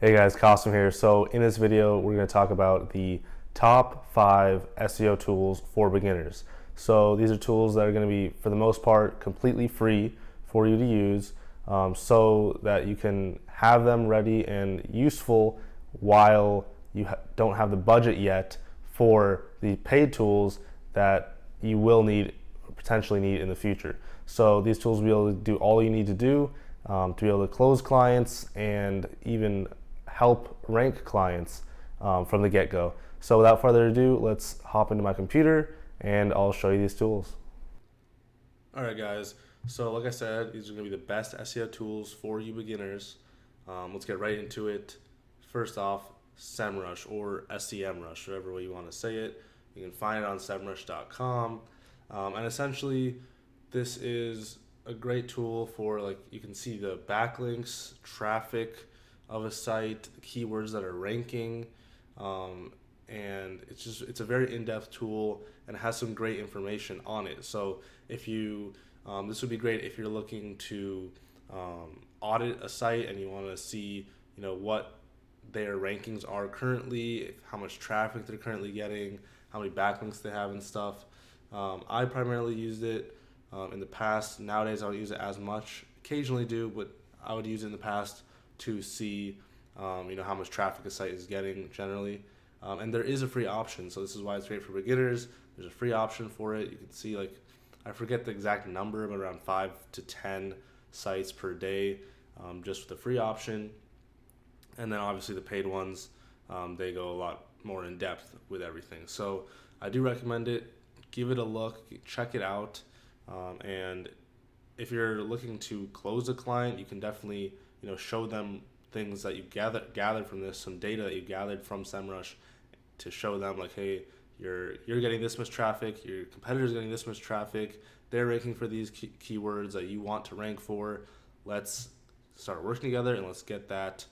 Hey guys, Kasem here. So in this video, we're going to talk about the top 5 SEO tools for beginners. So these are tools that are going to be, for the most part, completely free for you to use, so that you can have them ready and useful while you don't have the budget yet for the paid tools that you will need, potentially need in the future. So these tools will be able to do all you need to do to be able to close clients and even help rank clients from the get-go. So without further ado, let's hop into my computer and I'll show you these tools. All right, guys. So like I said, these are going to be the best SEO tools for you beginners. Let's get right into it. First off, SEMRush or SEMRush, whatever way you want to say it. You can find it on SEMRush.com. And essentially, this is a great tool for, like, you can see the backlinks, traffic of a site, the keywords that are ranking, and it's a very in-depth tool and it has some great information on it. So if you this would be great if you're looking to audit a site and you want to see what their rankings are currently, how much traffic they're currently getting, how many backlinks they have and stuff. I primarily used it in the past. Nowadays I don't use it as much. Occasionally do, but I would use it in the past to see how much traffic a site is getting generally. And there is a free option, so this is why it's great for beginners. There's a free option for it. You can see, like, I forget the exact number, but around 5 to 10 sites per day, just with the free option. And then obviously the paid ones, they go a lot more in depth with everything. So I do recommend it. Give it a look, check it out. And if you're looking to close a client, you can definitely show them things that you've gathered from this, some data that you gathered from SEMrush, to show them, like, hey, you're getting this much traffic, your competitor's getting this much traffic, they're ranking for these keywords that you want to rank for. Let's start working together and let's get that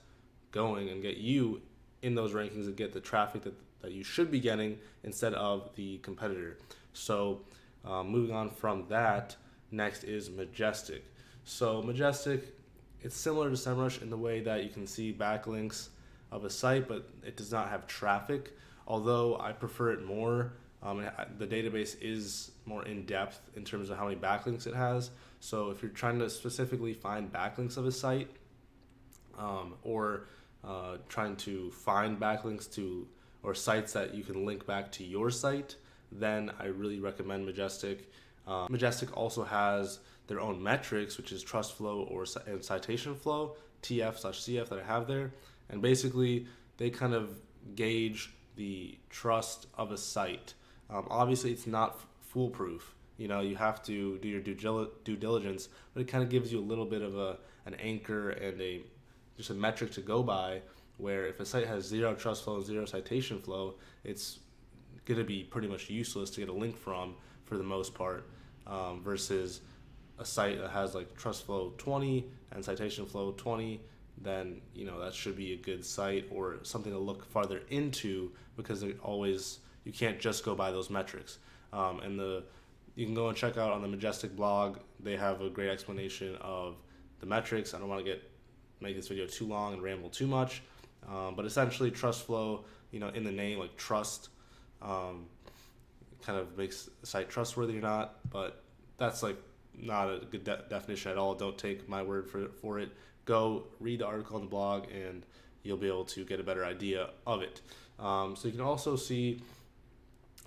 going and get you in those rankings and get the traffic that you should be getting instead of the competitor. So moving on from that, next is Majestic. So Majestic, it's similar to SEMrush in the way that you can see backlinks of a site, but it does not have traffic, although I prefer it more. The database is more in-depth in terms of how many backlinks it has. So if you're trying to specifically find backlinks of a site, or trying to find backlinks to or sites that you can link back to your site, then I really recommend Majestic. Majestic also has their own metrics, which is trust flow and citation flow, TF/CF, that I have there. And basically, they kind of gauge the trust of a site. Obviously, it's not foolproof. You have to do your due diligence, but it kind of gives you a little bit of an anchor and just a metric to go by, where if a site has zero trust flow and zero citation flow, it's going to be pretty much useless to get a link from for the most part, versus a site that has like trust flow 20 and citation flow 20, then that should be a good site or something to look farther into, because you can't just go by those metrics. You can go and check out on the Majestic blog. They have a great explanation of the metrics. I don't want to make this video too long and ramble too much, but essentially trust flow, in the name, like trust, kind of makes the site trustworthy or not, but that's like not a good definition at all. Don't take my word for it. Go read the article on the blog and you'll be able to get a better idea of it. So you can also see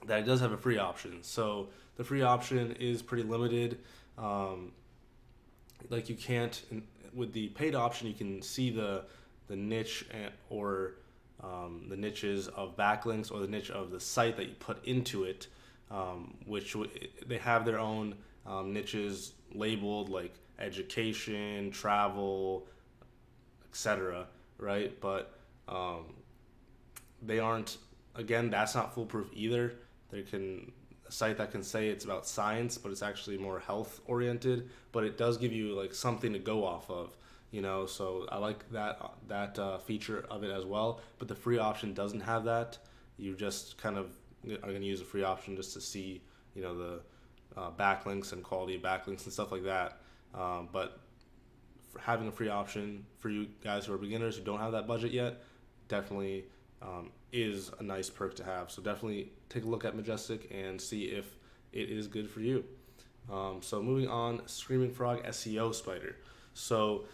that it does have a free option. So the free option is pretty limited. Like, you can't, with the paid option, you can see the niche or the niches of backlinks, or the niche of the site that you put into it, which they have their own niches labeled, like education, travel, etc., right? But they aren't, again, that's not foolproof either. A site that can say it's about science, but it's actually more health oriented, but it does give you like something to go off of, so I like that feature of it as well. But the free option doesn't have that. You just kind of are going to use the free option just to see the backlinks and quality of backlinks and stuff like that. But having a free option for you guys who are beginners who don't have that budget yet definitely is a nice perk to have. So definitely take a look at Majestic and see if it is good for you. So moving on, Screaming Frog SEO Spider. So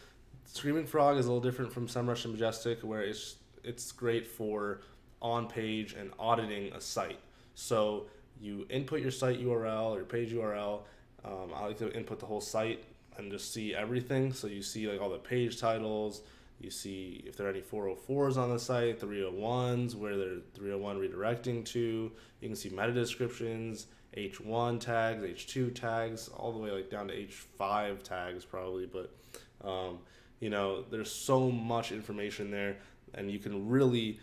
Screaming Frog is a little different from SEMRush and Majestic, where it's great for on-page and auditing a site. So you input your site URL or your page URL. I like to input the whole site and just see everything. So you see like all the page titles. You see if there are any 404s on the site, 301s, where they're 301 redirecting to. You can see meta descriptions, H1 tags, H2 tags, all the way like down to H5 tags probably. But there's so much information there, and you can really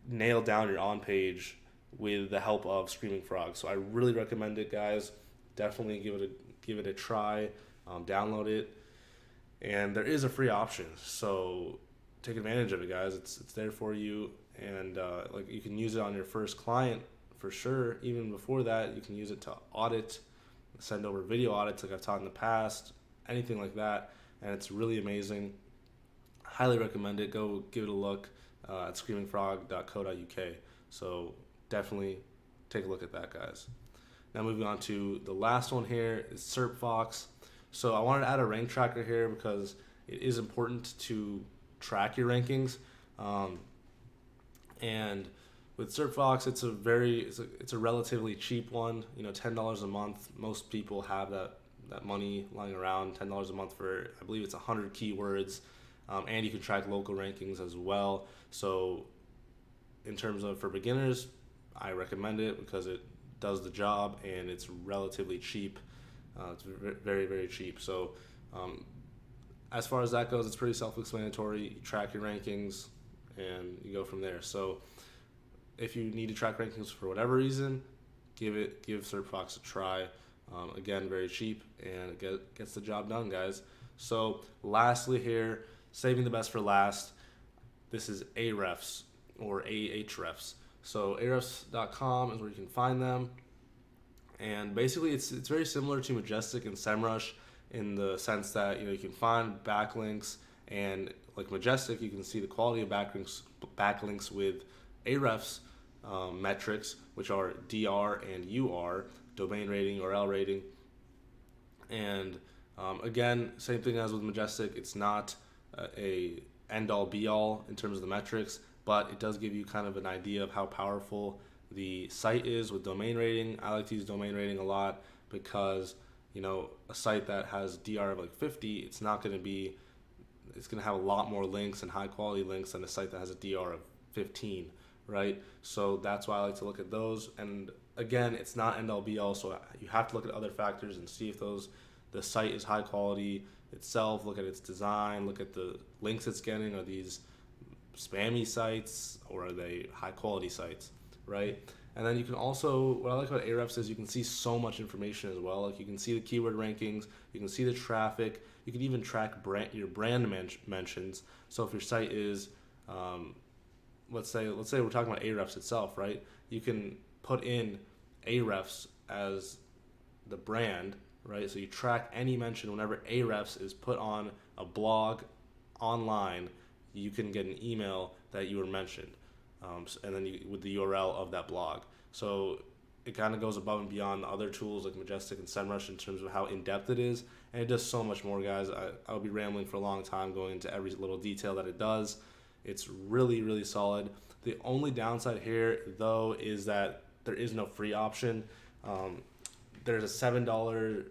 nail down your on-page with the help of Screaming Frog. So I really recommend it, guys. Definitely give it a try. Download it. And there is a free option, so take advantage of it, guys. It's there for you, and you can use it on your first client for sure. Even before that, you can use it to audit, send over video audits like I've taught in the past, anything like that, and it's really amazing. Highly recommend it. Go give it a look at screamingfrog.co.uk. So definitely take a look at that, guys. Now moving on to the last one here is SurfOx. So I wanted to add a rank tracker here because it is important to track your rankings. And with SurfOx, it's a relatively cheap one. $10 a month. Most people have that money lying around. $10 a month for, I believe it's 100 keywords, and you can track local rankings as well. So in terms of for beginners, I recommend it because it does the job and it's relatively cheap. It's very, very cheap. So as far as that goes, it's pretty self-explanatory. You track your rankings and you go from there. So if you need to track rankings for whatever reason, give SurfOx a try. Again, very cheap, and it gets the job done, guys. So lastly here, saving the best for last, this is Arefs or Ahrefs. So Arefs.com is where you can find them. And basically, it's very similar to Majestic and SEMRush in the sense that you can find backlinks, and like Majestic, you can see the quality of backlinks with Arefs metrics, which are DR and UR, domain rating, URL rating. And again, same thing as with Majestic. It's not a end-all be-all in terms of the metrics, but it does give you kind of an idea of how powerful the site is with domain rating. I like to use domain rating a lot because a site that has DR of like 50, it's going to have a lot more links and high quality links than a site that has a DR of 15, right? So that's why I like to look at those. And again, it's not end all be all, so you have to look at other factors and see if the site is high quality itself. Look at its design, look at the links it's getting. Are these spammy sites or are they high quality sites, right? And then you can also, what I like about Arefs is you can see so much information as well. Like you can see the keyword rankings, you can see the traffic, you can even track your brand mentions. So if your site is, let's say we're talking about Arefs itself, right? You can put in Arefs as the brand, right? So you track any mention whenever Arefs is put on a blog online, you can get an email that you were mentioned. And then with the URL of that blog. So it kind of goes above and beyond the other tools like Majestic and SEMRush in terms of how in-depth it is. And it does so much more, guys. I'll be rambling for a long time going into every little detail that it does. It's really, really solid. The only downside here, though, is that there is no free option. There's a $7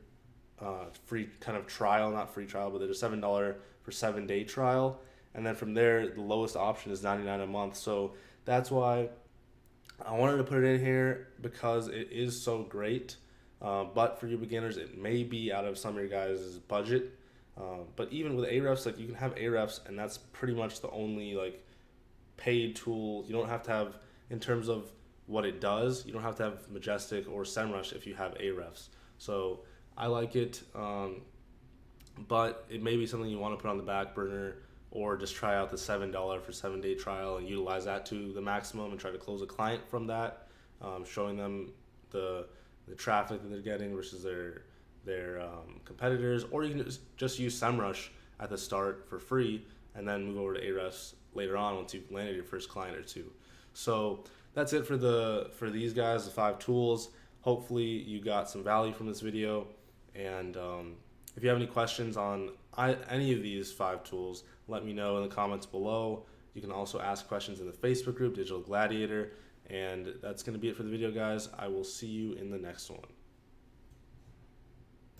free kind of trial, not free trial, but there's a $7 for 7-day trial. And then from there, the lowest option is $99 a month. So that's why I wanted to put it in here because it is so great. But for you beginners, it may be out of some of your guys' budget. But even with Arefs, like you can have Arefs, and that's pretty much the only like paid tool. You don't have to have, in terms of what it does, you don't have to have Majestic or SEMRush if you have Arefs. So I like it, but it may be something you want to put on the back burner, or just try out the $7 for 7-day trial and utilize that to the maximum and try to close a client from that, showing them the traffic that they're getting versus their competitors. Or you can just use SEMRush at the start for free, and then move over to Arefs later on once you've landed your first client or two. So that's it for these guys, the 5 tools. Hopefully you got some value from this video, and if you have any questions on any of these 5 tools, let me know in the comments below. You can also ask questions in the Facebook group, Digital Gladiator. And that's going to be it for the video, guys. I will see you in the next one.